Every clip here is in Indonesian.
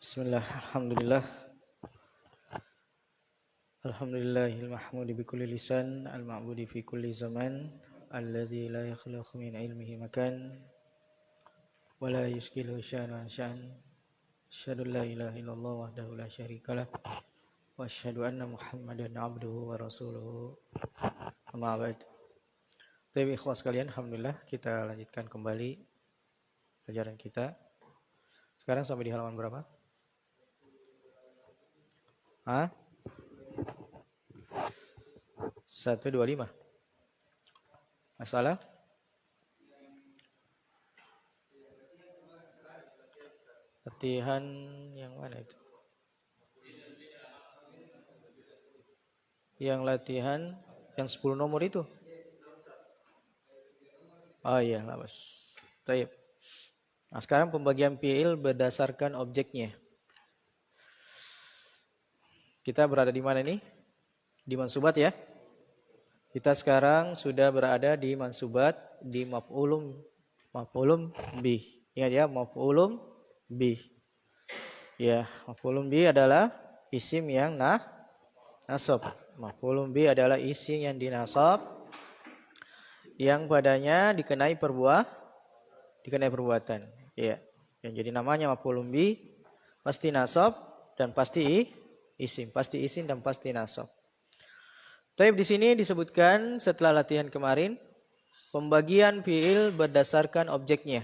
Bismillah, alhamdulillah. Alhamdulillahil mahmudi bi kulli lisan, al-ma'budi fi kulli zaman, alladzi la yakhluqu min ilmihi makan, wa la yushkilu sya'na sya'an. Asyhadu an la ilaha illallah wahdahu la syarikalah, wa asyhadu anna Muhammadan abduhu wa rasuluhu. Amma ba'd. Baik, ikhwas sekalian, alhamdulillah kita lanjutkan kembali pelajaran kita. Sekarang sampai di halaman berapa? 125. Masalah? Latihan yang mana itu? Yang latihan yang 10 nomor itu? Oh iya, labas. Baik. Nah, sekarang pembagian fiil berdasarkan objeknya. Kita berada di mana nih? Di mansubat ya. Kita sekarang sudah berada di mansubat, di maf'ulun bih. Ingat ya, maf'ulun bih. Ya, maf'ulun bih adalah isim yang nasab. Maf'ulun bih adalah isim yang dinasab yang padanya dikenai perbuatan. Ya. Yang jadi namanya maf'ulun bih pasti nasab dan pasti isim, dan pasti nasab. Taib di sini disebutkan setelah latihan kemarin pembagian fiil berdasarkan objeknya.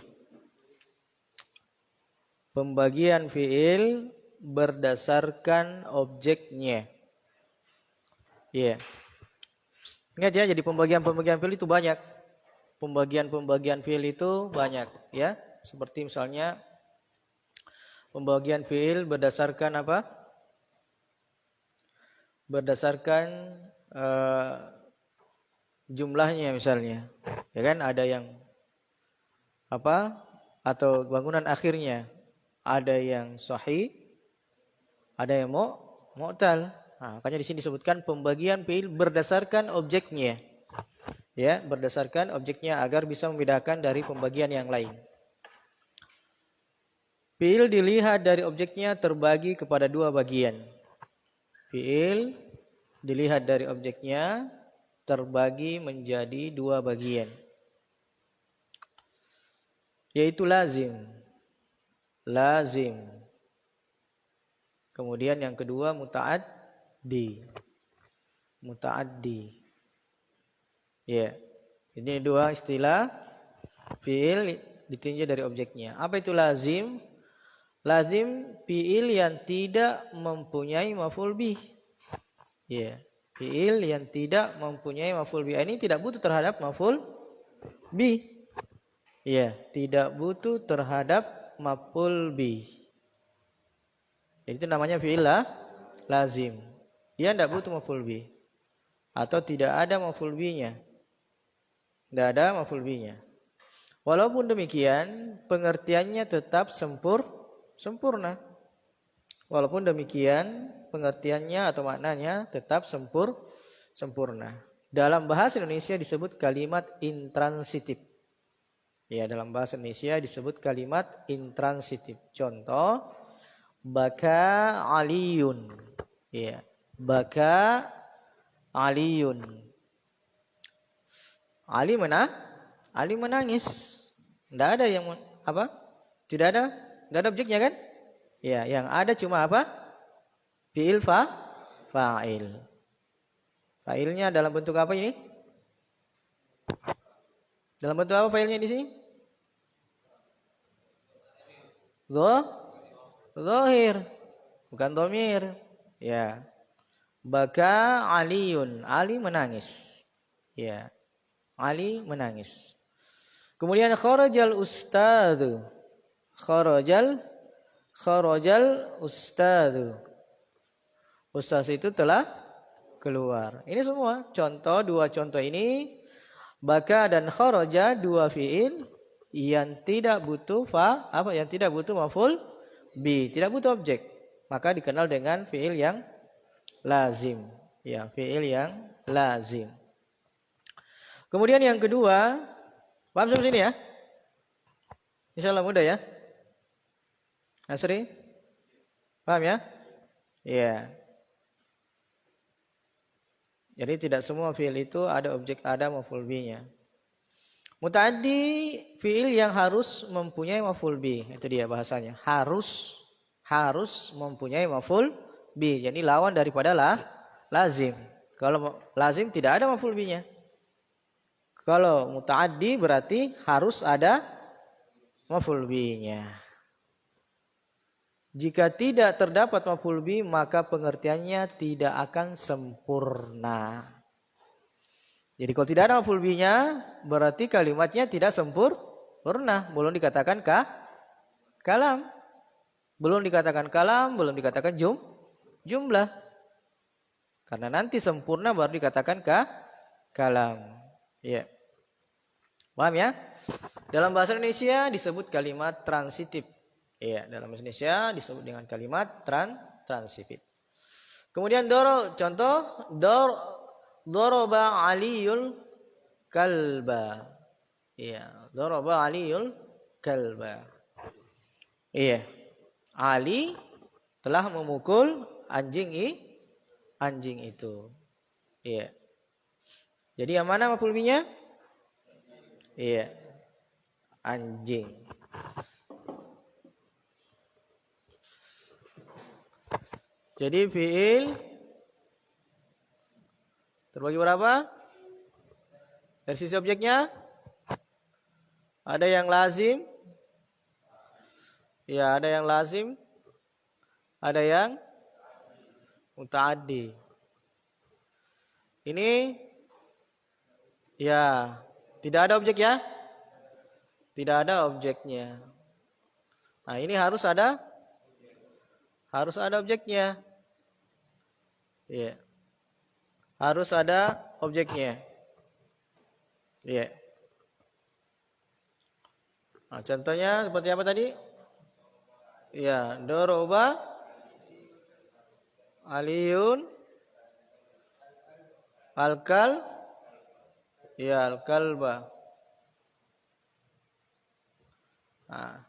Pembagian fiil berdasarkan objeknya. Iya. Ingat ya, jadi pembagian fiil itu banyak. Pembagian fiil itu banyak ya. Seperti misalnya pembagian fiil berdasarkan apa? Berdasarkan jumlahnya misalnya, ya kan, ada yang apa atau bangunan akhirnya, ada yang sahih, ada yang mu'tal. Nah, makanya di sini disebutkan pembagian fiil berdasarkan objeknya, ya, berdasarkan objeknya agar bisa membedakan dari pembagian yang lain. Fiil dilihat dari objeknya terbagi kepada dua bagian. Fiil dilihat dari objeknya terbagi menjadi dua bagian, yaitu lazim. Kemudian yang kedua muta'addi. Ya, ini dua istilah fiil ditinjau dari objeknya. Apa itu lazim? Lazim fiil yang tidak mempunyai maf'ul bih. Ya, fiil yang tidak mempunyai maf'ul bih. Ini tidak butuh terhadap maf'ul bih. Ya, tidak butuh terhadap maf'ul bih. Jadi itu namanya fiil lazim. Dia tidak butuh maf'ul bih. Atau tidak ada maf'ul bihnya. Tidak ada maf'ul bihnya. Walaupun demikian, pengertiannya tetap sempurna. Walaupun demikian, pengertiannya atau maknanya tetap sempurna. Dalam bahasa Indonesia disebut kalimat intransitif. Ya, dalam bahasa Indonesia disebut kalimat intransitif. Contoh, baka aliyun. Ya, baka aliyun. Ali menangis. Tidak ada yang apa? Tidak ada objeknya kan? Ya, yang ada cuma apa? Fi'il fa'il. Fa'ilnya dalam bentuk apa ini? Dalam bentuk apa fa'ilnya di sini? Zahir. Bukan dhamir. Ya. Baka aliyun. Ali menangis. Ya. Ali menangis. Kemudian kharajal ustadz. Kharajal ustadz. Ustaz itu telah keluar. Ini semua contoh, dua contoh ini, baka dan kharaja, dua fiil yang tidak butuh yang tidak butuh maf'ul bih, tidak butuh objek. Maka dikenal dengan fiil yang lazim. Ya, fiil yang lazim. Kemudian yang kedua, paham sampai sini ya? Insyaallah mudah ya. Asri? Paham ya? Iya. Jadi tidak semua fiil itu ada objek ada maf'ul bih-nya. Muta'addi fiil yang harus mempunyai maf'ul bih, itu dia bahasanya. Harus mempunyai maf'ul bih. Jadi lawan daripada lazim. Kalau lazim tidak ada maf'ul bih-nya. Kalau muta'addi berarti harus ada maf'ul bih-nya. Jika tidak terdapat maf'ul bih, maka pengertiannya tidak akan sempurna. Jadi kalau tidak ada maf'ul bih-nya, berarti kalimatnya tidak sempurna. Belum dikatakan kalam. Belum dikatakan kalam, belum dikatakan jumlah. Karena nanti sempurna baru dikatakan kalam. Ya. Paham ya? Dalam bahasa Indonesia disebut kalimat transitif. Iya, dalam bahasa Indonesia disebut dengan kalimat transitif. Kemudian contoh doroba aliyul kalba. Iya, doroba aliyul kalba. Iya. Ali telah memukul anjing itu. Iya. Jadi yang mana maf'ul bihnya? Iya. Anjing. Jadi fiil terbagi berapa? Dari sisi objeknya ada yang lazim. Ya, ada yang lazim. Ada yang muta'addi. Ini ya, tidak ada objek ya? Tidak ada objeknya. Nah, ini harus ada objeknya. Iya. Harus ada objeknya. Iya. Nah, contohnya seperti apa tadi? Iya, doroba aliyun al-kalba. Nah.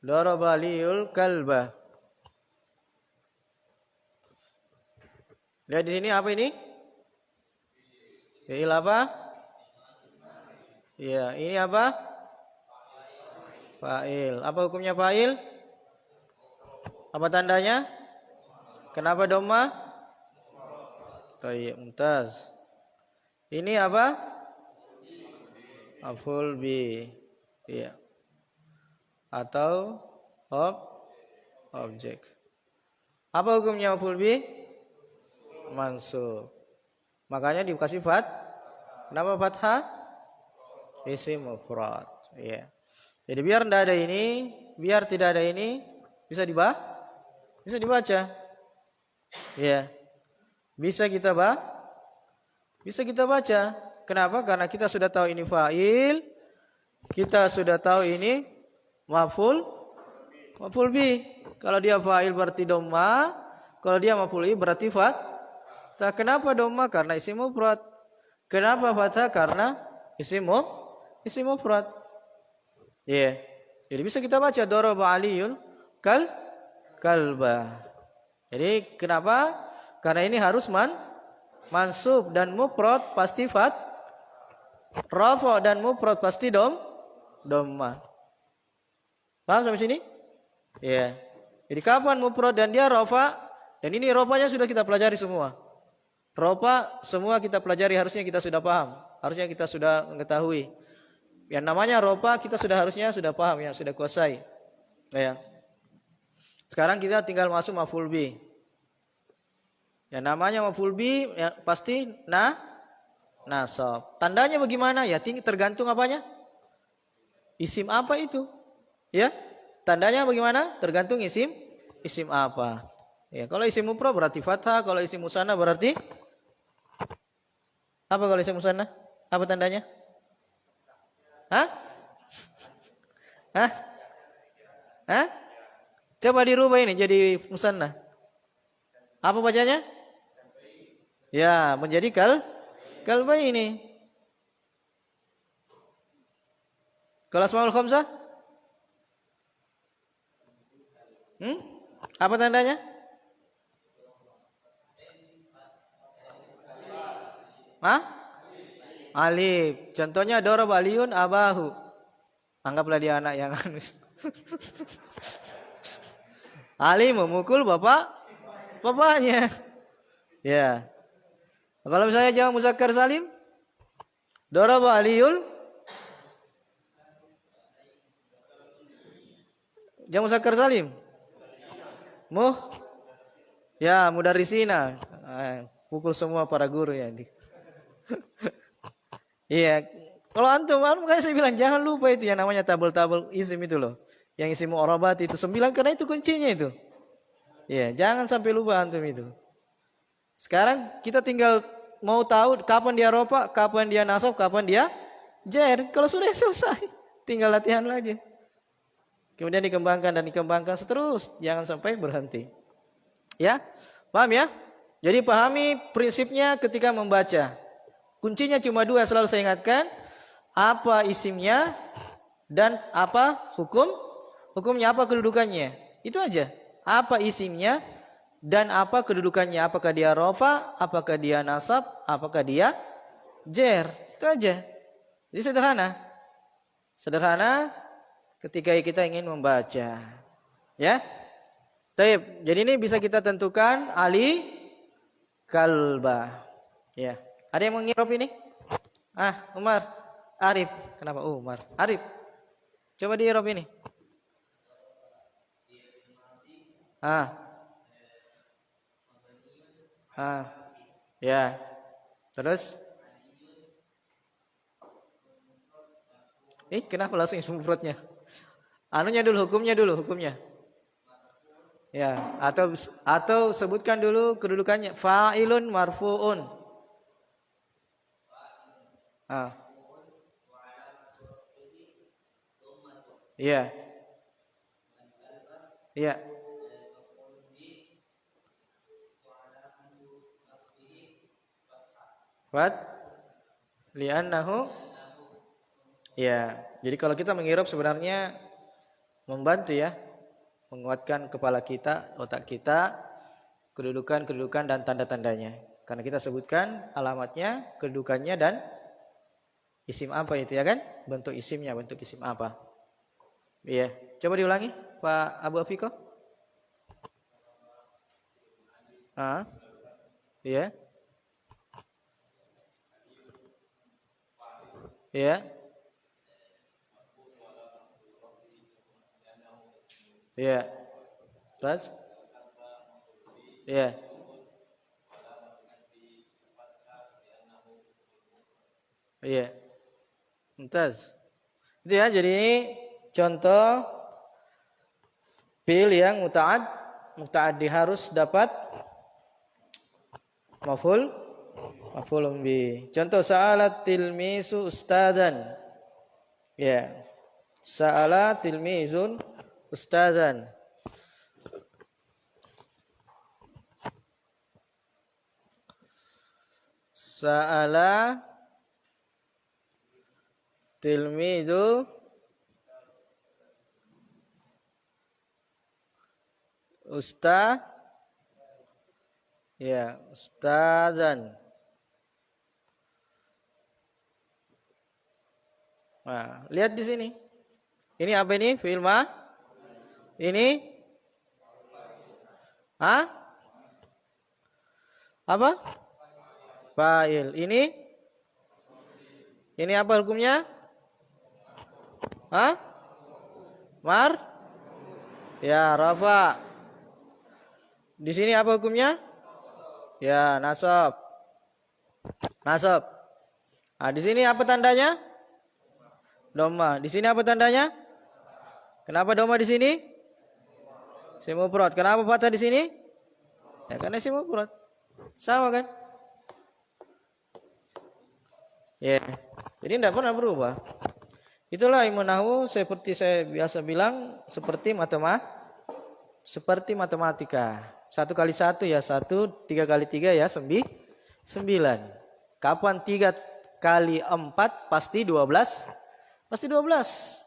Doroba aliyul kalba. Lihat di sini apa ini? Fiil apa? Ya, ini apa? Fa'il. Apa hukumnya fa'il? Apa tandanya? Kenapa dhamma? Thayyib, mumtaz. Ini apa? Maf'ul bih. Iya. Atau objek. Apa hukumnya maf'ul bih? Mansub. Makanya dikasih Kenapa fathah? Isim mufrad. Iya. Jadi biar tidak ada ini, biar tidak ada ini, bisa dibaca. Iya. Bisa kita baca. Kenapa? Karena kita sudah tahu ini fa'il, kita sudah tahu ini maf'ul bih. Kalau dia fa'il berarti dhamma, kalau dia maf'ul bih berarti fathah. Kenapa dhamma? Karena isim mufrad. Kenapa fathah? Karena isim mufrad. Iya. Jadi bisa kita baca daraba aliyul kalba. Jadi kenapa? Karena ini harus mansub dan mufrad pasti rafa dan mufrad pasti dhamma. Paham sampai sini? Iya. Jadi kapan mufrad dan dia rafa? Dan ini rafanya sudah kita pelajari semua. Rafa semua kita pelajari, harusnya kita sudah paham. Harusnya kita sudah mengetahui. Yang namanya rafa kita harusnya sudah paham, yang sudah kuasai. Ya. Sekarang kita tinggal masuk maf'ul bih. Yang namanya maf'ul bih ya, pasti nasab. Tandanya bagaimana? Ya tergantung apanya? Isim apa itu? Ya. Tandanya bagaimana? Tergantung isim apa. Ya, kalau isim mufrad berarti fathah, kalau isim musanna berarti apa kalau isim musanna? Apa tandanya? Hah? Coba dirubah ini jadi musanna. Apa bacanya? Ya, menjadi kalba ini. Kalau asmaul khamsah? Apa tandanya? Hah? Alif. Contohnya daraba aliyun abahu. Anggaplah dia anak yang anus. Ali memukul bapaknya. Ya. Kalau misalnya jamak muzakkar salim, daraba aliyul. Jamak muzakkar salim. Ya, mudarrisina. Pukul semua para guru ya. Iya. Kalau antum, makanya saya bilang jangan lupa itu yang namanya tabel-tabel isim itu loh. Yang isim mu'rabat itu 9 karena itu kuncinya itu. Iya, jangan sampai lupa antum itu. Sekarang kita tinggal mau tahu kapan dia rofa, kapan dia nasab, kapan dia jer. Kalau sudah selesai, tinggal latihan lagi. Kemudian dikembangkan dan dikembangkan seterus, jangan sampai berhenti. Ya, paham ya? Jadi pahami prinsipnya ketika membaca. Kuncinya cuma 2 selalu saya ingatkan. Apa isimnya dan apa hukumnya, apa kedudukannya. Itu aja. Apa isimnya dan apa kedudukannya. Apakah dia rofa, apakah dia nasab, apakah dia jer. Itu aja. Jadi sederhana. Sederhana ketika kita ingin membaca. Ya. Baik. Jadi ini bisa kita tentukan ali kalba. Ya. Ada yang mengirob ini? Umar. Arif. Kenapa? Umar. Arif. Coba diirob ini. Ya. Terus? Kenapa langsung isim mufradnya? Hukumnya. Ya, atau sebutkan dulu kedudukannya. Fa'ilun marfu'un. Iya. Iya. What? Li'annahu. Ya. Jadi kalau kita mengirob sebenarnya membantu ya. Menguatkan kepala kita, otak kita, kedudukan dan tanda-tandanya. Karena kita sebutkan alamatnya, kedudukannya dan isim apa itu ya kan? Bentuk isimnya, bentuk isim apa. Iya. Coba diulangi Pak Abu Afiko. Iya. Iya. Iya. Terus? Iya. Iya. Mumtaz. Itu ya, jadi contoh fi'il yang muta'addi harus dapat maf'ulun bi. Contoh sa'alat tilmisu ustadzan. Ya. Sa'ala tilmizun ustadzan. Sa'ala tilmizu ustadzan. Nah, lihat di sini. Ini apa ini? Fi'il ma? Ini? Apa? Fa'il. Ini apa hukumnya? Ya, rafa. Di sini apa hukumnya? Ya, nasab. Di sini apa tandanya? Dhamma. Di sini apa tandanya? Kenapa dhamma di sini? Isim mufrad. Kenapa fathah di sini? Ya, karena isim mufrad. Sama kan? Ya. Jadi tidak pernah berubah. Itulah ilmu nahwu seperti saya biasa bilang seperti matematika. 1 kali 1 ya 1, 3 kali 3 ya 9. Kapan 3 kali 4 pasti 12? Pasti 12.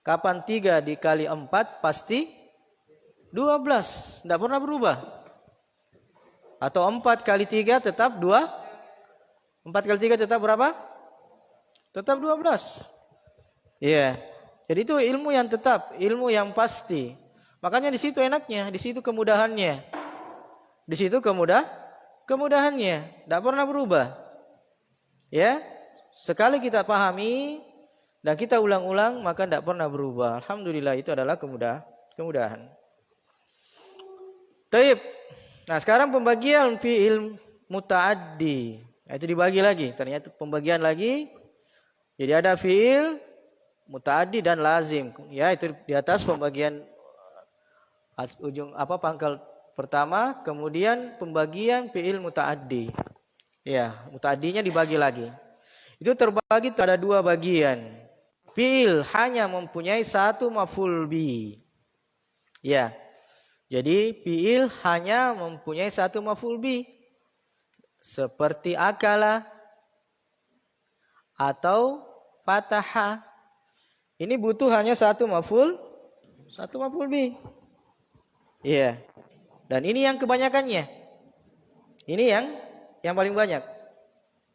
Kapan 3 dikali 4 pasti 12. Tidak pernah berubah. Atau 4 kali 3 tetap 2. 4 kali 3 tetap berapa? Tetap 12. Iya. Jadi itu ilmu yang tetap, ilmu yang pasti. Makanya di situ enaknya, di situ kemudahannya. Di situ kemudahannya, tidak pernah berubah. Ya. Sekali kita pahami dan kita ulang-ulang maka tidak pernah berubah. Alhamdulillah itu adalah kemudahan. Taib. Nah, sekarang pembagian fi'il muta'addi. Itu dibagi lagi. Ternyata pembagian lagi. Jadi ada fi'il muta'addi dan lazim. Ya, itu di atas pembagian ujung pangkal pertama, kemudian pembagian fi'il muta'addi. Ya, muta'addinya dibagi lagi. Itu terbagi pada 2 bagian. Fi'il hanya mempunyai 1 maf'ul bi. Ya. Jadi fi'il hanya mempunyai 1 maf'ul bi. Seperti akala atau fataha. Ini butuh hanya 1 maf'ul bi. Iya. Dan ini yang kebanyakannya. Ini yang paling banyak.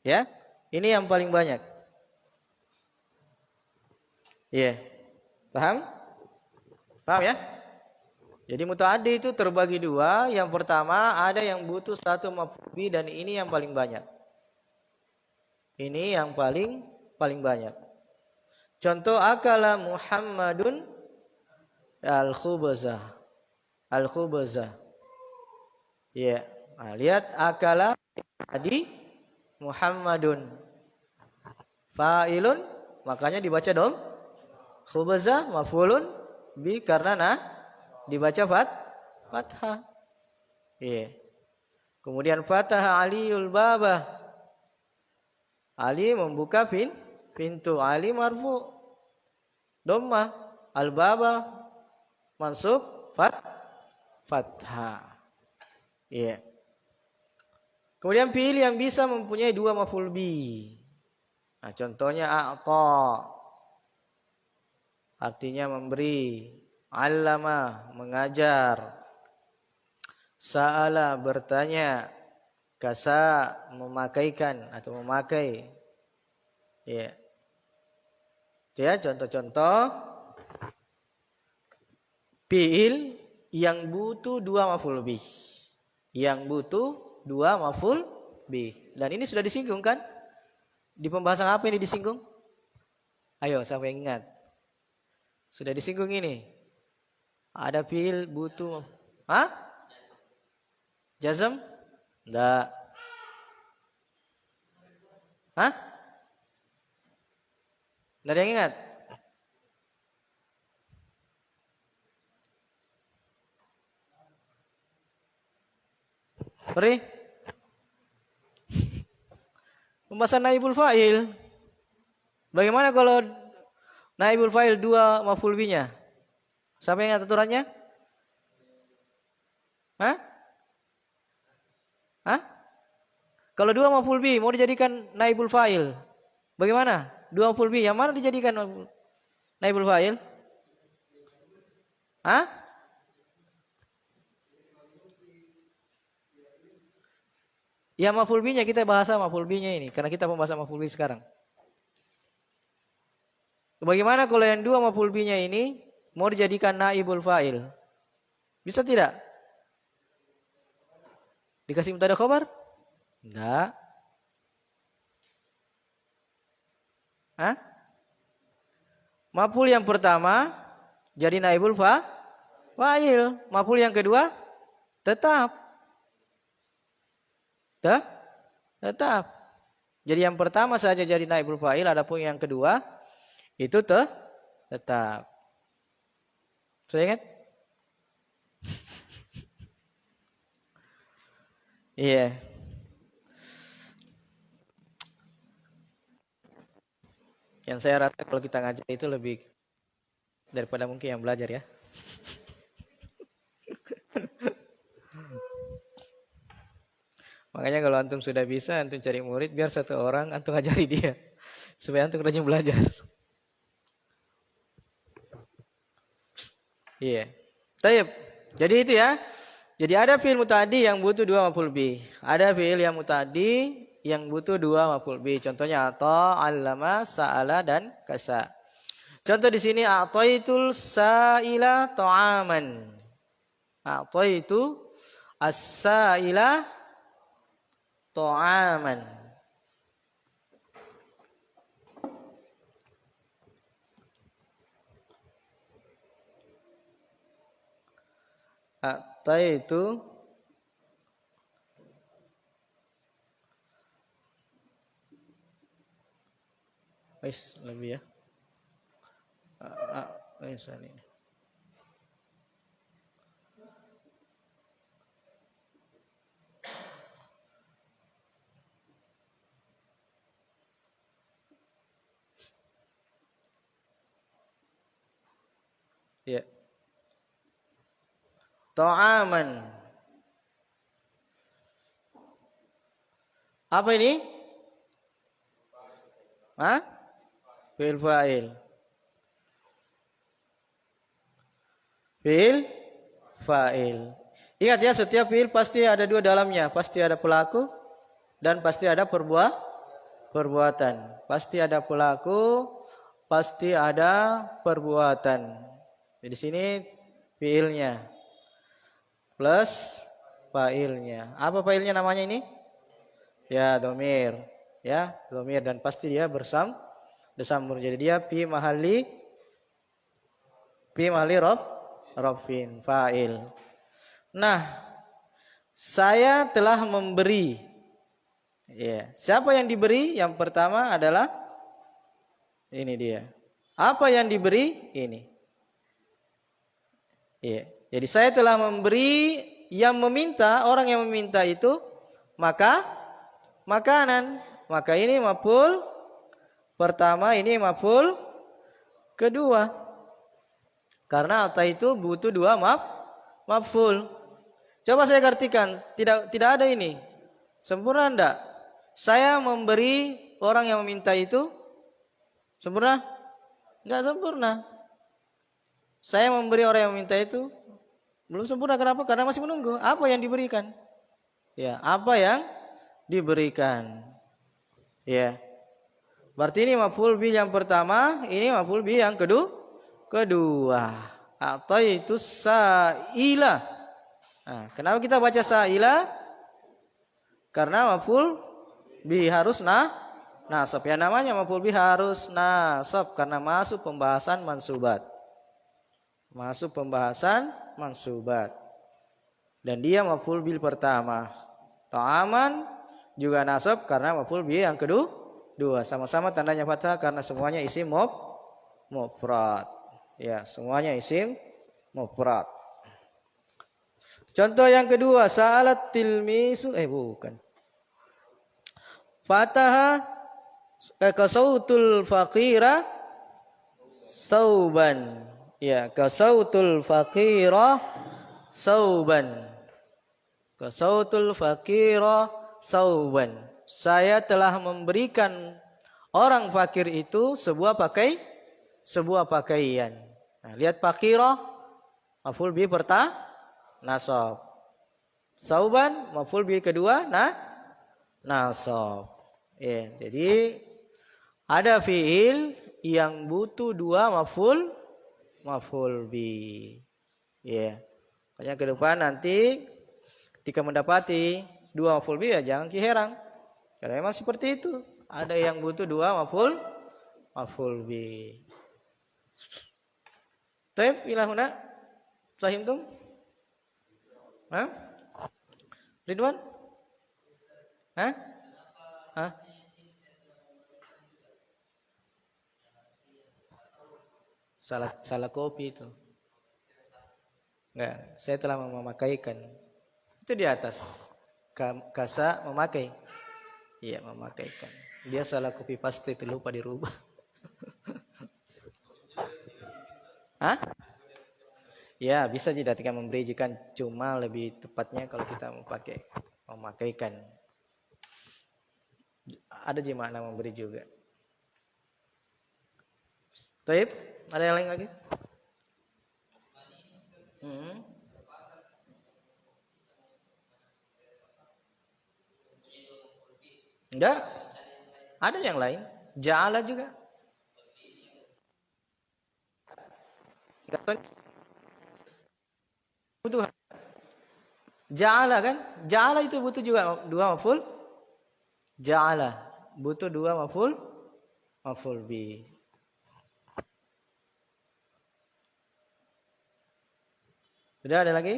Ya. Ini yang paling banyak. Iya. Paham? Paham ya? Jadi muta'addi itu terbagi 2. Yang pertama ada yang butuh 1 maf'ul bi dan ini yang paling banyak. Ini yang paling banyak. Contoh akala Muhammadun al-khubzah. Al-khubzah. Ya. Nah, lihat akala tadi Muhammadun fa'ilun, makanya dibaca dom. Khubzah maf'ulun bi karena dibaca fathah. Iya. Kemudian fathah Aliul baba. Ali membuka pintu. Ali marfu. Dhammah. Al-baba mansub fathah. Iya. Kemudian fi'il yang bisa mempunyai 2 maf'ul bi. Nah, contohnya a'ta. Artinya memberi. Allama, mengajar. Sa'ala, bertanya. Kasa, memakaikan atau memakai. Ya. Ya, contoh-contoh fi'il yang butuh 2 maf'ul bih. Yang butuh 2 maf'ul bih. Dan ini sudah disinggung kan? Di pembahasan apa ini disinggung? Ayo, siapa yang ingat? Sudah disinggung ini. Ada fi'il butuh. Hah? Jazm? Enggak. Hah? Enggak ada yang ingat? Beri? Pembahasan naibul fa'il. Bagaimana kalau naibul fa'il 2 maf'ul binya? Siapa yang ingat aturannya? Hah? Hah? Kalau 2 maf'ul bi mau dijadikan naibul fa'il. Bagaimana? 2 maf'ul bi yang mana dijadikan naibul fa'il? Hah? Ya maf'ul binya kita bahas maf'ul binya ini karena kita pembahasan maf'ul bi sekarang. Bagaimana kalau yang 2 maf'ul binya ini mau dijadikan naibul fa'il? Bisa tidak? Dikasih mubtada khabar? Enggak. Hah? Maf'ul yang pertama jadi naibul fa'il. Maf'ul yang kedua tetap. Tetap. Jadi yang pertama saja jadi naibul fa'il, adapun yang kedua itu tetap. Sudah ingat? Iya. Yang saya rasa kalau kita ngajar itu lebih daripada mungkin yang belajar ya. Makanya kalau antum sudah bisa, antum cari murid biar 1 orang antum ngajari dia supaya antum rajin belajar. Iya. Taib. Jadi itu ya. Jadi ada fi'il muta'addi yang butuh dua maf'ul bih. Ada fi'il yang muta'addi yang butuh dua maf'ul bih. Contohnya ata, 'allama, sa'ala dan kasa. Contoh di sini a'taitul sa'ila ta'aman. A'taitu as-sa'ila ta'aman. A'taitu lebih ya. Ini. Ya. Ta'aman. Apa ini? Hah? Fi'il fa'il. Fi'il fa'il. Ingat ya, setiap fi'il pasti ada dua dalamnya. Pasti ada pelaku dan pasti ada perbuatan. Pasti ada pelaku, pasti ada perbuatan. Jadi sini fi'ilnya plus fa'ilnya. Apa fa'ilnya namanya ini? Ya, dhamir. Ya, dhamir dan pasti dia bersambung. Jadi dia fi mahalli rafin fa'il. Nah, saya telah memberi. Ya, siapa yang diberi? Yang pertama adalah ini dia. Apa yang diberi? Ini. Ya. Jadi saya telah memberi, yang meminta, orang yang meminta itu makanan. Maka ini maf'ul pertama, ini maf'ul kedua. Karena ata itu butuh dua maf'ul. Coba saya artikan, tidak ada ini. Sempurna enggak? Saya memberi orang yang meminta itu sempurna? Enggak sempurna. Saya memberi orang yang meminta itu belum sempurna. Kenapa? Karena masih menunggu. Apa yang diberikan? Ya, apa yang diberikan? Ya. Berarti ini maf'ul bih yang pertama, ini maf'ul bih yang kedua. Atau itu sa'ila. Nah, kenapa kita baca sa'ila? Karena maf'ul bih harus nasab. Ya namanya maf'ul bih harus nasab karena masuk pembahasan mansubat. Masuk pembahasan mansubat. Dan dia maf'ul bil pertama. Ta'aman juga nasab karena maf'ul bih yang kedua. Sama-sama tandanya fathah karena semuanya isim mufrad. Ya, semuanya isim mufrad. Contoh yang kedua, sa'alat tilmisu bukan. Fataha kasautul faqira sauban. Ya, kasautul faqira sauban. Kasautul faqira sauban. Saya telah memberikan orang fakir itu sebuah pakaian. Nah, lihat faqira maf'ul bih pertama nasab. Sauban maf'ul bih kedua nasab. Ya, jadi ada fi'il yang butuh dua maf'ul bih. Ya. Makanya ke depan nanti ketika mendapati dua maf'ul bih ya jangan heran. Karena memang seperti itu. Ada yang butuh dua maf'ul bih. Taib ila huna? Fahimtum? Hah? Ridwan? Hah? Salah kopi itu. Enggak, saya telah memakaikan. Itu di atas. Kasa memakai. Iya, memakaikan. Dia salah copy paste itu lupa dirubah. Hah? Ya, bisa juga ketika memberikan, cuma lebih tepatnya kalau kita memakaikan. Ada juga makna memberi juga. Taib, ada yang lain lagi? Enggak, ada yang lain. Ja'ala juga. Butuh. Ja'ala kan? Ja'ala itu butuh juga dua maf'ul. Ja'ala butuh dua maf'ul bi. Sudah ada lagi?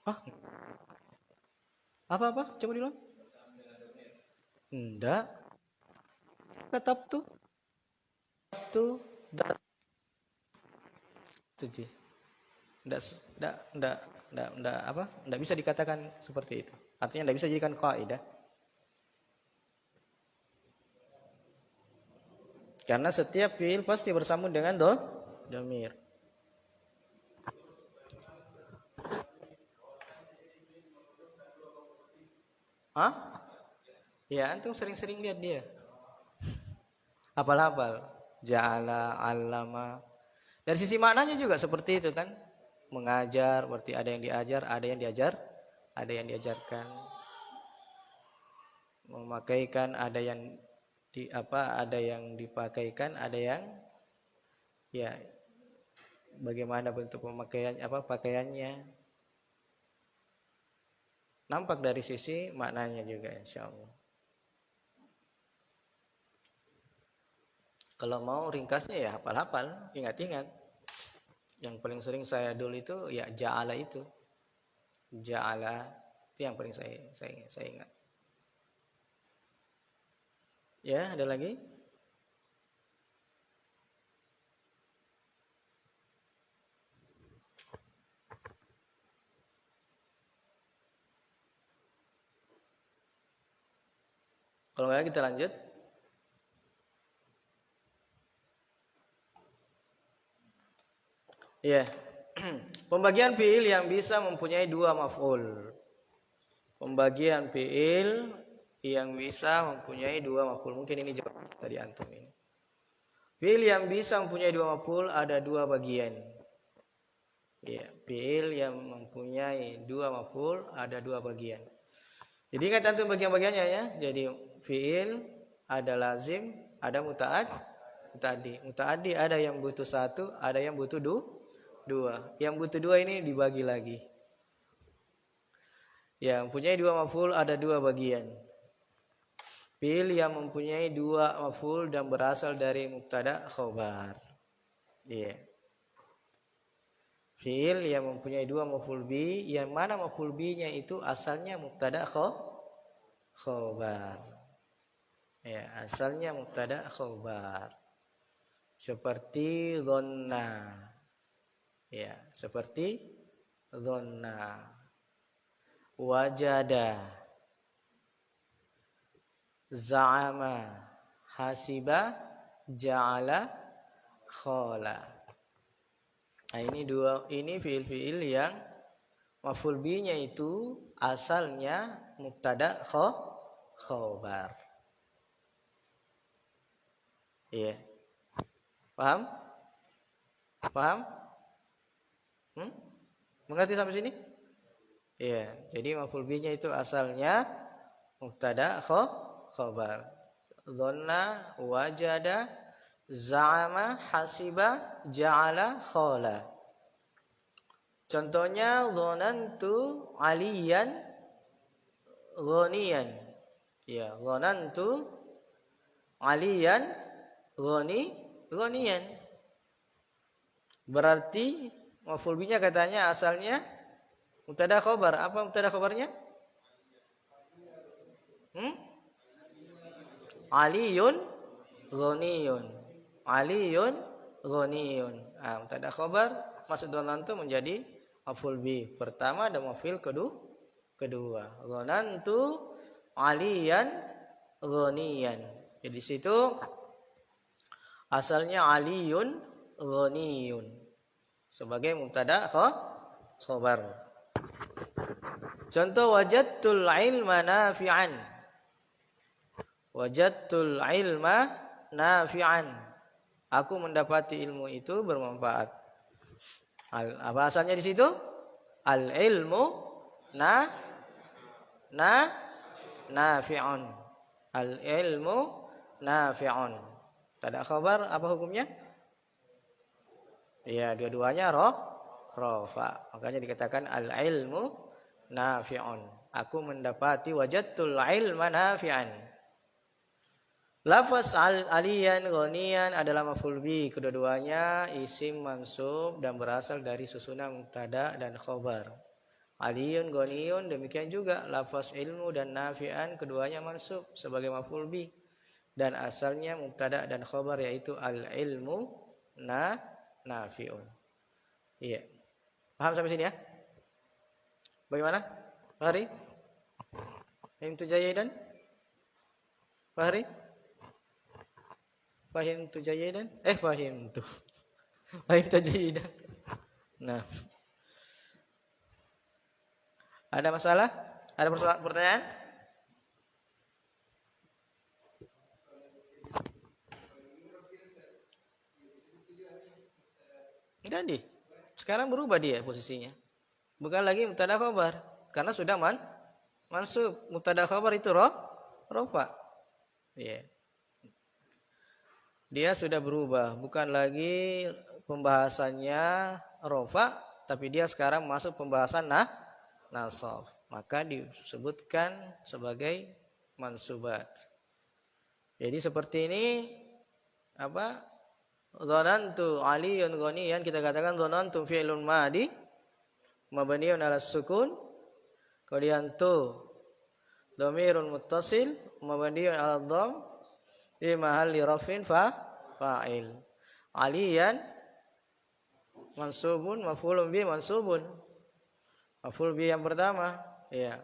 Ah, apa? Coba diulang. Enggak. Tetap tuh. Enggak. Suci. Enggak apa? Enggak bisa dikatakan seperti itu. Artinya enggak bisa jadikan kaidah. Karena setiap fiil pasti bersambung dengan dhamir. Hah? Ya, antum sering-sering lihat dia. Hafal-hafal. Ja'ala, 'allama. Dari sisi maknanya juga seperti itu kan. Mengajar berarti ada yang diajar, ada yang diajarkan. Memakaikan ada yang ada yang dipakaikan, ada yang ya bagaimana bentuk pemakaian pakaiannya. Nampak dari sisi maknanya juga insyaallah. Kalau mau ringkasnya ya hafal-hafal, ingat-ingat. Yang paling sering saya dulu itu ya ja'ala itu. Ja'ala itu yang paling saya ingat. Ya, ada lagi? Kalau enggak kita lanjut. Ya. Pembagian fiil yang bisa mempunyai dua maf'ul. Pembagian fiil yang bisa mempunyai dua maf'ul. Mungkin ini jawaban tadi antum ini. Fiil yang bisa mempunyai dua maf'ul ada dua bagian. Ya, fiil yang mempunyai dua maf'ul ada dua bagian. Jadi ingat antum bagian-bagiannya ya. Jadi fiil ada lazim, ada muta'addi. Muta'addi ada yang butuh satu, ada yang butuh dua. Yang butuh dua ini dibagi lagi. Yang mempunyai dua maf'ul ada dua bagian. Fiil yang mempunyai dua maf'ul dan berasal dari mubtada khobar. Iya. Fiil yang mempunyai dua maf'ul bi, yang mana maf'ul bi-nya itu asalnya mubtada khobar. Ya, asalnya mubtada khobar. Seperti dhanna. Ya, seperti dhanna. Wajada, za'ama, hasiba, ja'ala, khala. Nah, ini fiil-fiil yang maf'ul bi-nya itu asalnya mubtada khobar. Iya. Paham? Mengerti sampai sini? Iya, jadi maf'ul bi-nya itu asalnya mubtada khobar. Dhanna, wajada, za'ama, hasiba, ja'ala, khala. Contohnya dhanantu 'aliyan ghaniyan. Ya, dhanantu 'aliyan ghaniyan. Berarti maf'ul bi-nya katanya asalnya mubtada khobar. Apa mubtada khobarnya? Aliyun ghaniyun. Aliyun ghaniyun. Ah, mubtada khobar masuk dhanantu menjadi maf'ul bi. Pertama ada maf'ul kedua. Dhanantu aliyan ghaniyan. Jadi di situ asalnya aliyun ghaniyun sebagai mubtada khobar. Contoh wajadtul ilma nafi'an. Wajadtul ilma nafi'an. Aku mendapati ilmu itu bermanfaat. Apa asalnya di situ? Al ilmu nafi'un. Al ilmu nafi'un. Tada khabar apa hukumnya? Ya, dua-duanya rofa. Makanya dikatakan al ilmu nafi'un. Aku mendapati wajadtul ilma nafi'an. Lafaz aliyan ghaniyan adalah maf'ul bi. Kedua-duanya isim mansub dan berasal dari susunan mubtada dan khabar. Aliyun ghaniyun demikian juga lafaz ilmu dan nafi'an keduanya mansub sebagai maf'ul bi dan asalnya mubtada dan khabar yaitu al ilmu nafi'un. Iya. Paham sampai sini ya? Bagaimana? Fahri? Fahimtu jayidan? Fahri? Fahimtu jayidan? Fahimtu. Fahimtu jayidan. Nah. Ada masalah? Ada pertanyaan? Ganti. Sekarang berubah dia posisinya. Bukan lagi mubtada khabar karena sudah mansub. Mubtada khabar itu rofa. Iya. Dia sudah berubah, bukan lagi pembahasannya rofa, tapi dia sekarang masuk pembahasan nasab. Maka disebutkan sebagai mansubat. Jadi seperti ini apa? Dhanantu aliyun ghaniyan, kita katakan dhanantu fi'lun madi mabniun 'ala sukun. Kemudian tu dhamirun muttasil mabniun 'ala dhamm fi mahalli rafin fa'il. Aliyan mansubun maf'ulun bi mansubun. Maf'ul bi yang pertama, ya.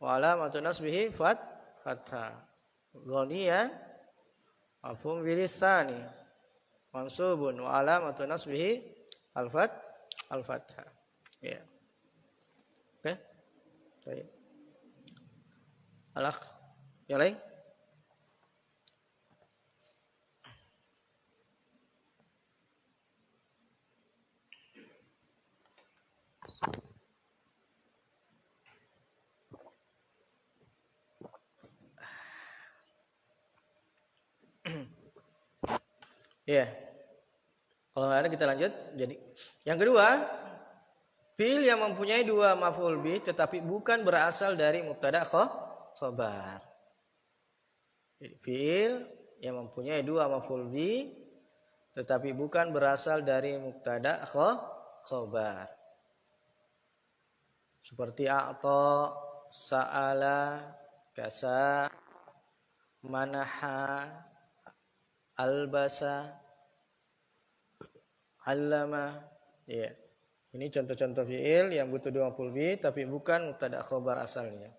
Wa alamatu nasbihi fathah. Ghaniyan maf'ul bi lisani mansubun wa alamatu nasbihi al-fathah. Ya. Oke. Baik. Alaq. Yang lain? Ya. Kalau ada kita lanjut. Jadi yang kedua, fi'il yang mempunyai dua maf'ul bi tetapi bukan berasal dari mubtada khabar. Fi'il yang mempunyai dua maf'ul bi tetapi bukan berasal dari mubtada khabar. Seperti a'ta, sa'ala, kasa, manaha, albasa, allama. Ya. Ini contoh-contoh fi'il yang butuh dua maf'ul bi tapi bukan mubtada khabar asalnya.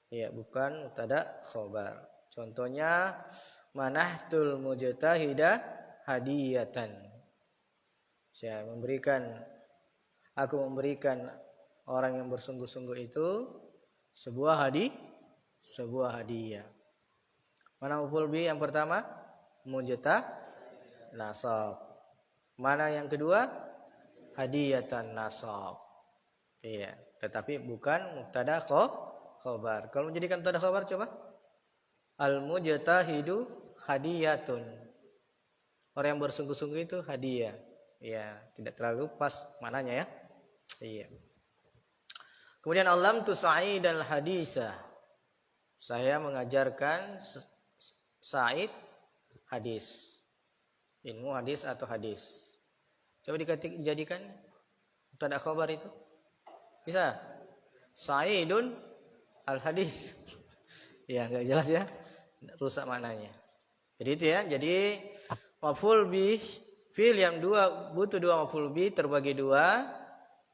Ya, bukan mubtada khabar. Contohnya manahtul mujtahida hadiyatan. Aku memberikan orang yang bersungguh-sungguh itu sebuah hadiah. Mana maf'ul bi yang pertama? Mujtah nasab. Mana yang kedua? Hadiyatan nasab. Iya, tetapi bukan mubtada khabar. Kalau menjadikan mubtada khabar coba. Al mujtahidu hadiyatun. Orang yang bersungguh-sungguh itu hadiah. Iya, tidak terlalu pas mananya ya. Iya. Kemudian alam tu Sa'id al hadisa. Saya mengajarkan Sa'id hadis. Ilmu hadis atau hadis. Coba dijadikan mubtada khabar itu. Bisa? Sa'idun al hadis. Ya, enggak jelas ya. Rusak maknanya. Jadi itu ya. Jadi maf'ul bi fi'il yang butuh dua maf'ul bi terbagi dua.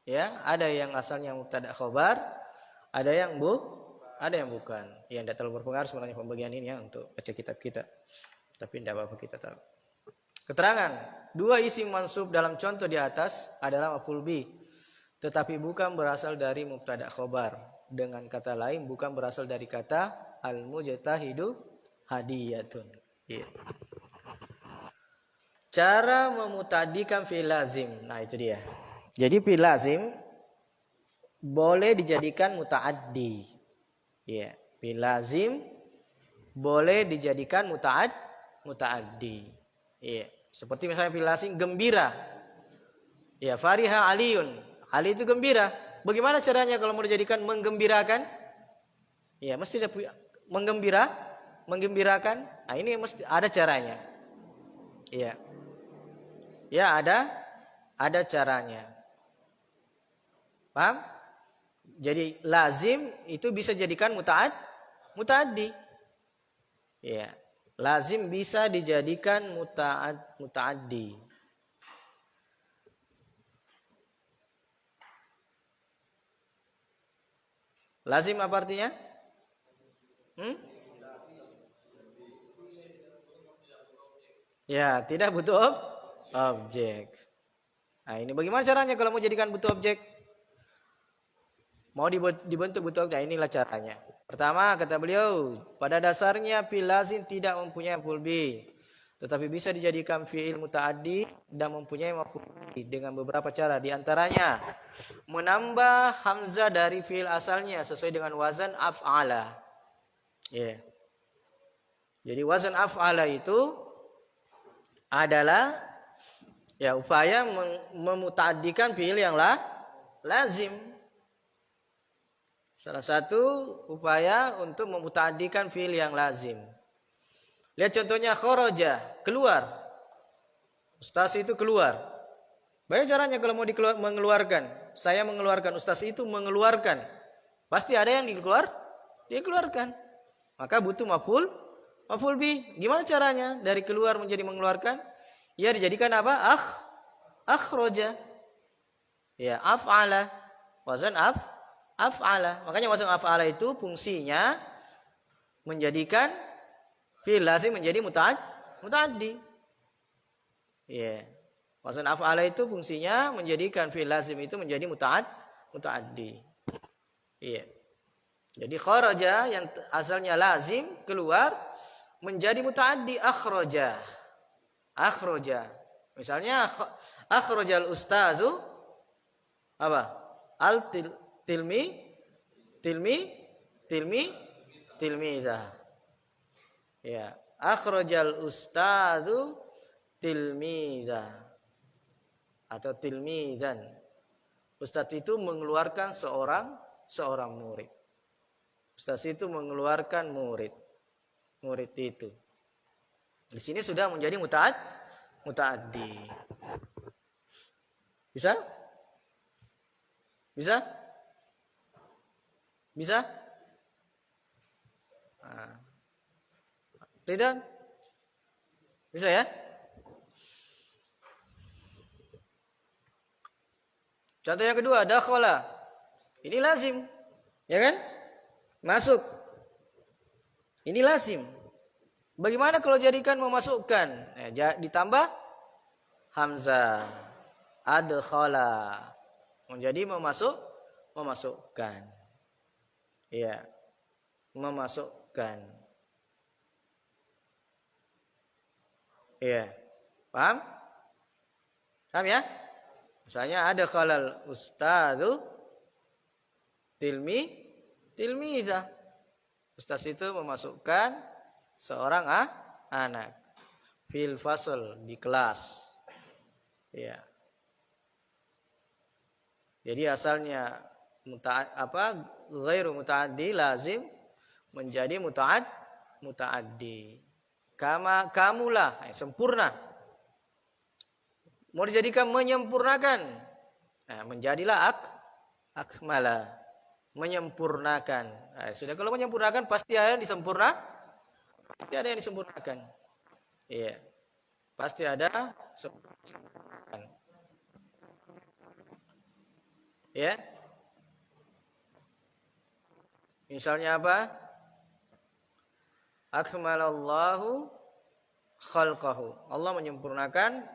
Ya, ada yang asalnya mubtada khabar, ada yang bukan. Yang tidak terlalu berpengaruh sebenarnya pembagian ini ya untuk baca kitab kita. Tapi tidak apa-apa kita tahu. Keterangan, dua isim mansub dalam contoh di atas adalah maf'ul bi, tetapi bukan berasal dari mubtada khabar. Dengan kata lain bukan berasal dari kata al-mujtahidu hadiyatun. Ya. Cara memutadikan fi'il lazim. Nah, itu dia. Jadi fi'il lazim boleh dijadikan muta'addi. Ya, fi'il lazim boleh dijadikan muta'addi. Ya, seperti misalnya fi'il lazim gembira. Ya, fariha aliyun. Ali itu gembira. Bagaimana caranya kalau mau dijadikan menggembirakan? Ya, mesti ada menggembirakan. Nah, ini mesti ada caranya. Ya. Ya, ada caranya. Paham? Jadi lazim itu bisa jadikan muta'addi. Ya. Lazim bisa dijadikan muta'addi. Lazim apa artinya? Ya, tidak butuh objek. Nah, ini bagaimana caranya kalau mau jadikan butuh objek? Mau dibentuk butuh objek. Nah, inilah caranya. Pertama, kata beliau, pada dasarnya fi'il lazim tidak mempunyai maf'ul bih, tetapi bisa dijadikan fi'il muta'addi dan mempunyai maf'ul bih dengan beberapa cara. Di antaranya, menambah hamzah dari fi'il asalnya sesuai dengan wazan af'ala. Ya. Jadi wazan af'ala itu adalah ya upaya memuta'addikan fi'il yang lazim. Salah satu upaya untuk memuta'addikan fi'il yang lazim. Lihat contohnya kharaja, keluar. Ustaz itu keluar. Bagaimana caranya kalau mau mengeluarkan? Saya mengeluarkan, ustaz itu mengeluarkan. Pasti ada yang dikeluarkan. Maka butuh maf'ul bih. Gimana caranya dari keluar menjadi mengeluarkan? Ya dijadikan apa? Akhraja. Ya, af'ala. Wazan af'ala. Makanya wazan af'ala itu fungsinya menjadikan fi'il lazim menjadi muta'addi. Ya. Wazan af'ala itu fungsinya menjadikan fi'il lazim itu menjadi muta'addi. Iya. Jadi kharaja yang asalnya lazim keluar menjadi muta'addi akhraja. Misalnya akhrajal ustazu apa? Tilmidah. Ya, akhrajal ustazu tilmidah atau tilmidan. Ustaz itu mengeluarkan seorang murid. Ustaz itu mengeluarkan murid itu. Di sini sudah menjadi muta'addi. Bisa? Nah. Tidak? Bisa ya? Contoh yang kedua, dakhala. Ini lazim. Ya kan? Masuk. Ini lazim. Bagaimana kalau jadikan memasukkan? Ditambah hamzah. Adkhala. Menjadi memasukkan. Iya. Memasukkan. Iya. Paham? Paham ya? Misalnya ada khalal ustadzu tilmidah. Ustaz itu memasukkan seorang anak fil fasl di kelas. Ya. Jadi asalnya ghairu muta'addi lazim menjadi muta'addi. Kamulah sempurna. Mau dijadikan menyempurnakan. Nah, menjadilah akmala. Menyempurnakan. Nah, sudah kalau menyempurnakan pasti ada yang Pasti ada yang disempurnakan. Iya. Pasti ada sempurnakan. Ya. Misalnya apa? Akmalallahu khalqahu. Allah menyempurnakan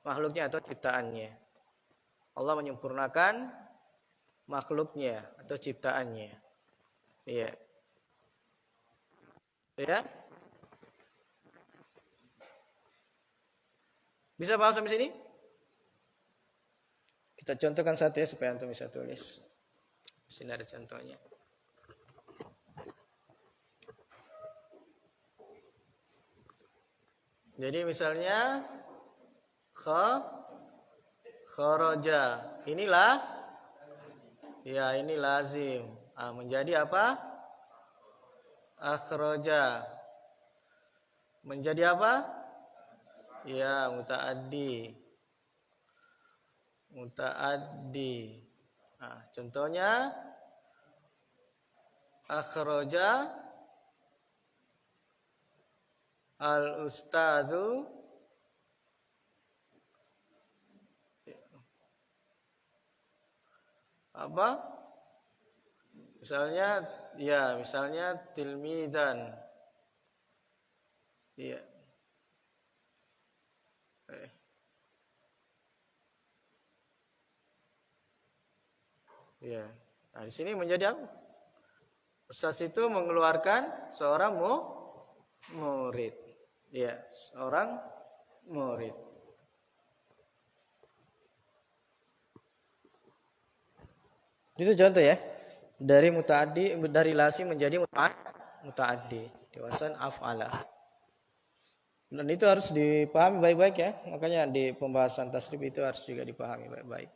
makhluknya atau ciptaannya. Allah menyempurnakan makhluknya atau ciptaannya. Iya. Ya. Bisa paham sampai sini? Kita contohkan satu ya supaya antum bisa tulis. Di sini ada contohnya. Jadi misalnya kharaja. Inilah ya ini lazim. Menjadi apa? Akhraja. Menjadi apa? Ya, mutaaddi. Mutaaddi. Contohnya akhraja al-ustadzu apa? Misalnya tilmidan. Iya. Ya. Nah, di sini menjadi apa? Ustaz itu mengeluarkan seorang murid. Ya, seorang murid. Itu contoh ya. Dari mutaaddi, dari lazim menjadi mutaaddi. Diwasan af'ala. Dan itu harus dipahami baik-baik ya. Makanya di pembahasan tasrif itu harus juga dipahami baik-baik.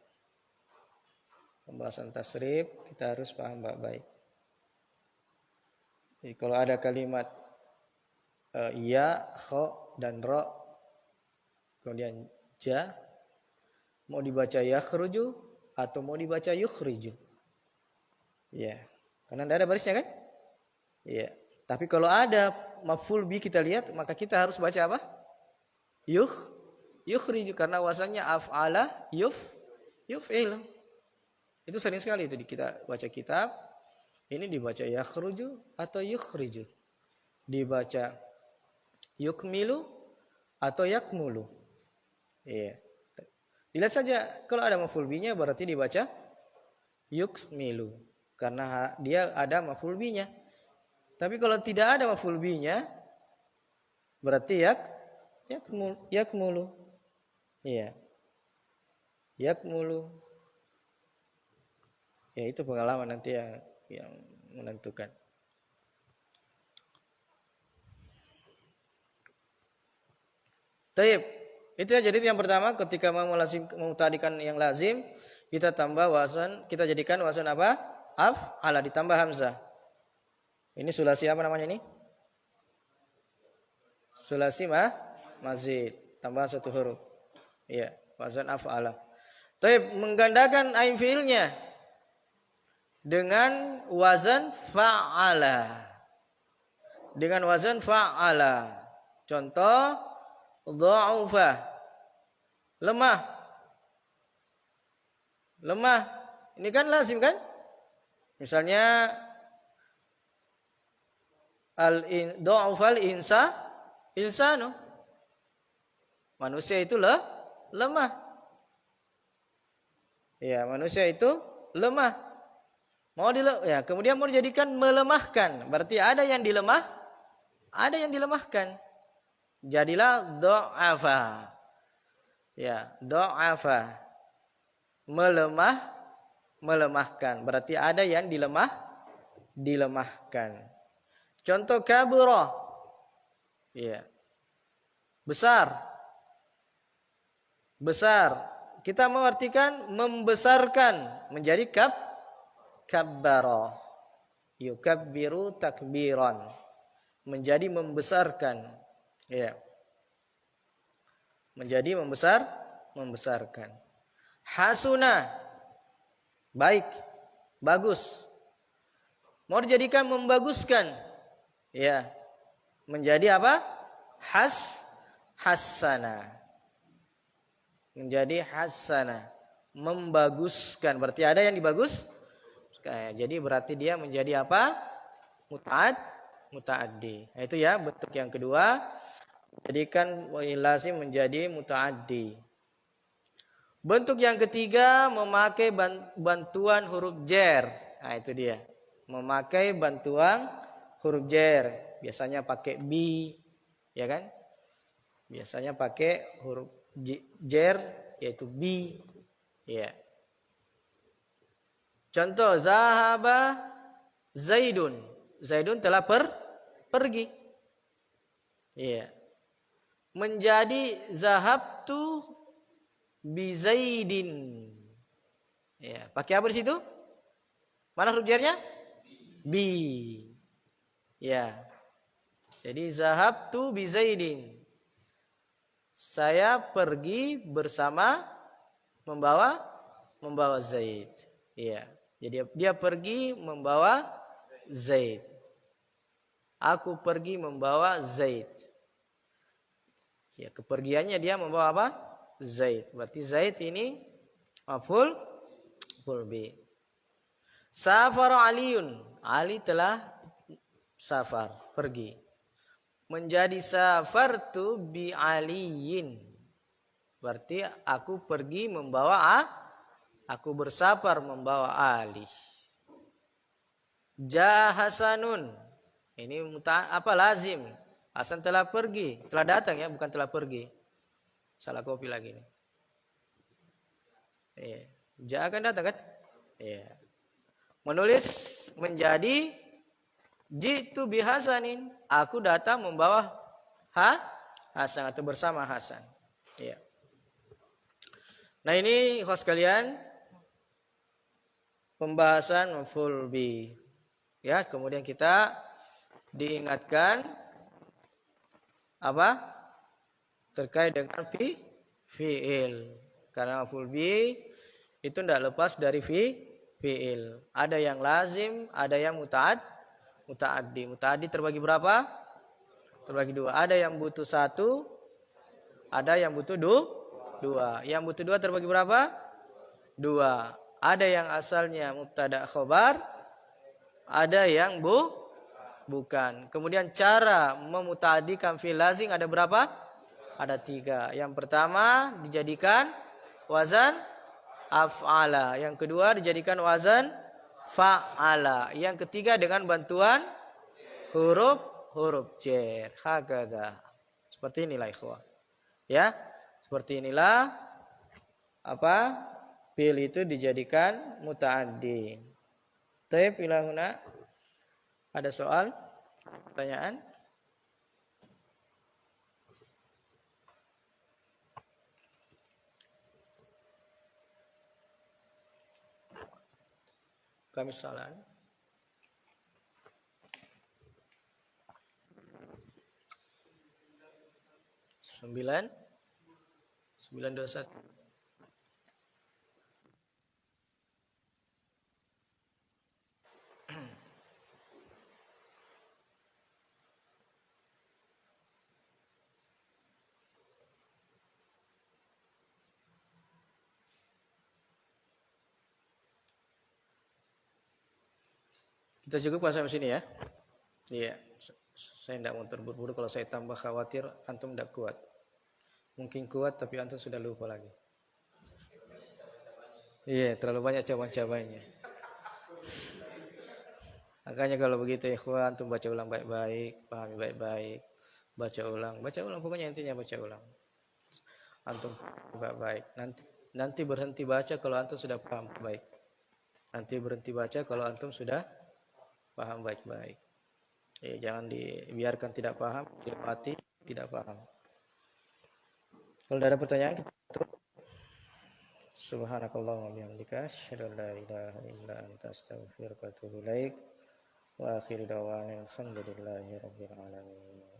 Pembahasan tasrif kita harus paham baik-baik. Jadi kalau ada kalimat ya, kho, dan ro, kemudian ja, mau dibaca yakhruju atau mau dibaca yukhriju. Ya, karena tidak ada barisnya kan? Ya. Tapi kalau ada maf'ul bi kita lihat, maka kita harus baca apa? Yukhriju karena wasannya af'ala yuf'il. Itu sering sekali itu kita baca kitab. Ini dibaca yakhruju atau yukhriju. Dibaca yukmilu atau yakmulu. Iya. Dilihat saja kalau ada maf'ul bi-nya berarti dibaca yukmilu karena dia ada maf'ul bi-nya. Tapi kalau tidak ada maf'ul bi-nya berarti yakmulu. Iya. Yakmulu. Ya itu pengalaman nanti yang menentukan. Taib. Itu ya jadi yang pertama ketika mau memutadikan yang lazim kita tambah wasan, kita jadikan wasan apa? Af'ala ditambah hamzah. Ini sulasi apa namanya ini? Sulasi mazid tambah satu huruf. Iya, wasan af'ala. Taib menggandakan ain fiilnya dengan wazan fa'ala. Dengan wazan fa'ala. Contoh dha'ufa. Lemah. Ini kan lazim kan? Misalnya dha'ufal insanu. Manusia itu lemah. Ya, manusia itu lemah. Kemudian mau dijadikan melemahkan. Berarti ada yang dilemahkan. Jadilah dha'afa. Ya, dha'afa. Melemahkan. Berarti ada yang dilemahkan. Contoh kabura. Ya. Besar. Kita mengartikan membesarkan menjadi kabbara. Yukabbiru takbiran. Menjadi membesarkan. Ya. Menjadi membesarkan. Hasuna. Baik. Bagus. Mau dijadikan membaguskan. Ya. Menjadi apa? Hassana. Menjadi hassana. Membaguskan. Berarti ada yang dibagus. Jadi berarti dia menjadi apa? Muta'addi. Nah, itu ya bentuk yang kedua. Jadikan lazim menjadi muta'addi. Bentuk yang ketiga memakai bantuan huruf jer. Nah itu dia. Memakai bantuan huruf jer. biasanya pakai bi, ya kan? Biasanya pakai huruf jer yaitu bi, ya. Contoh zahaba Zaidun. Zaidun telah pergi. Iya. Menjadi zahabtu bi Zaidin. Ya, pakai apa di situ? Mana huruf jarnya? Bi. Ya. Jadi zahabtu bi Zaidin. Saya pergi bersama membawa Zaid. Iya. Jadi dia pergi membawa Zaid. Aku pergi membawa Zaid. Ya, kepergiannya dia membawa apa? Zaid. Berarti Zaid ini maf'ul bi. Safar Aliun. Ali telah safar, pergi. Menjadi safartu bi Aliyin. Berarti aku pergi membawa aku bersafar membawa Ali. Ja Hasanun. Ini lazim. Hasan telah pergi, telah datang ya, bukan telah pergi. Salah copy lagi nih. Iya. Ja akan datang kan? Iya. Menulis menjadi jitu bi Hasanin. Aku datang membawa Hasan atau bersama Hasan. Iya. Nah ini host kalian pembahasan maf'ul bi. Ya, kemudian kita diingatkan apa? Terkait dengan fi'il. Karena maf'ul bi itu tidak lepas dari fi'il. Ada yang lazim, ada yang muta'addi. Muta'addi terbagi berapa? Terbagi dua. Ada yang butuh satu, ada yang butuh dua. Yang butuh dua terbagi berapa? Dua. Ada yang asalnya mubtada khobar, ada yang bukan. Kemudian cara memuta'addikan fi'il lazim ada berapa? Ada 3. Yang pertama dijadikan wazan af'ala. Yang kedua dijadikan wazan fa'ala. Yang ketiga dengan bantuan huruf jar. Hakadha. Seperti inilah ikhwah. Ya. Seperti inilah fi'il itu dijadikan muta'addi. Taib ilahuna. Ada soal? Pertanyaan? Kami salah. 921. Kita cukup sampai sini ya. Iya. Saya tidak mau terburu-buru kalau saya tambah khawatir antum tidak kuat. Mungkin kuat tapi antum sudah lupa lagi. Iya, terlalu banyak cabang-cabangnya. Makanya kalau begitu ikhwan antum baca ulang baik-baik, pahami baik-baik. Baca ulang pokoknya intinya baca ulang. Antum baik-baik. Nanti berhenti baca kalau antum sudah paham baik. Nanti berhenti baca kalau antum sudah paham baik-baik. Jangan dibiarkan tidak paham, mati tidak paham. Kalau ada pertanyaan, subhanakallahumma wa bihamdika asyhadu an la ilaha illa anta astaghfiruka wa atubu ilaik. Wa akhiru da'wana alhamdulillahi rabbil alamin.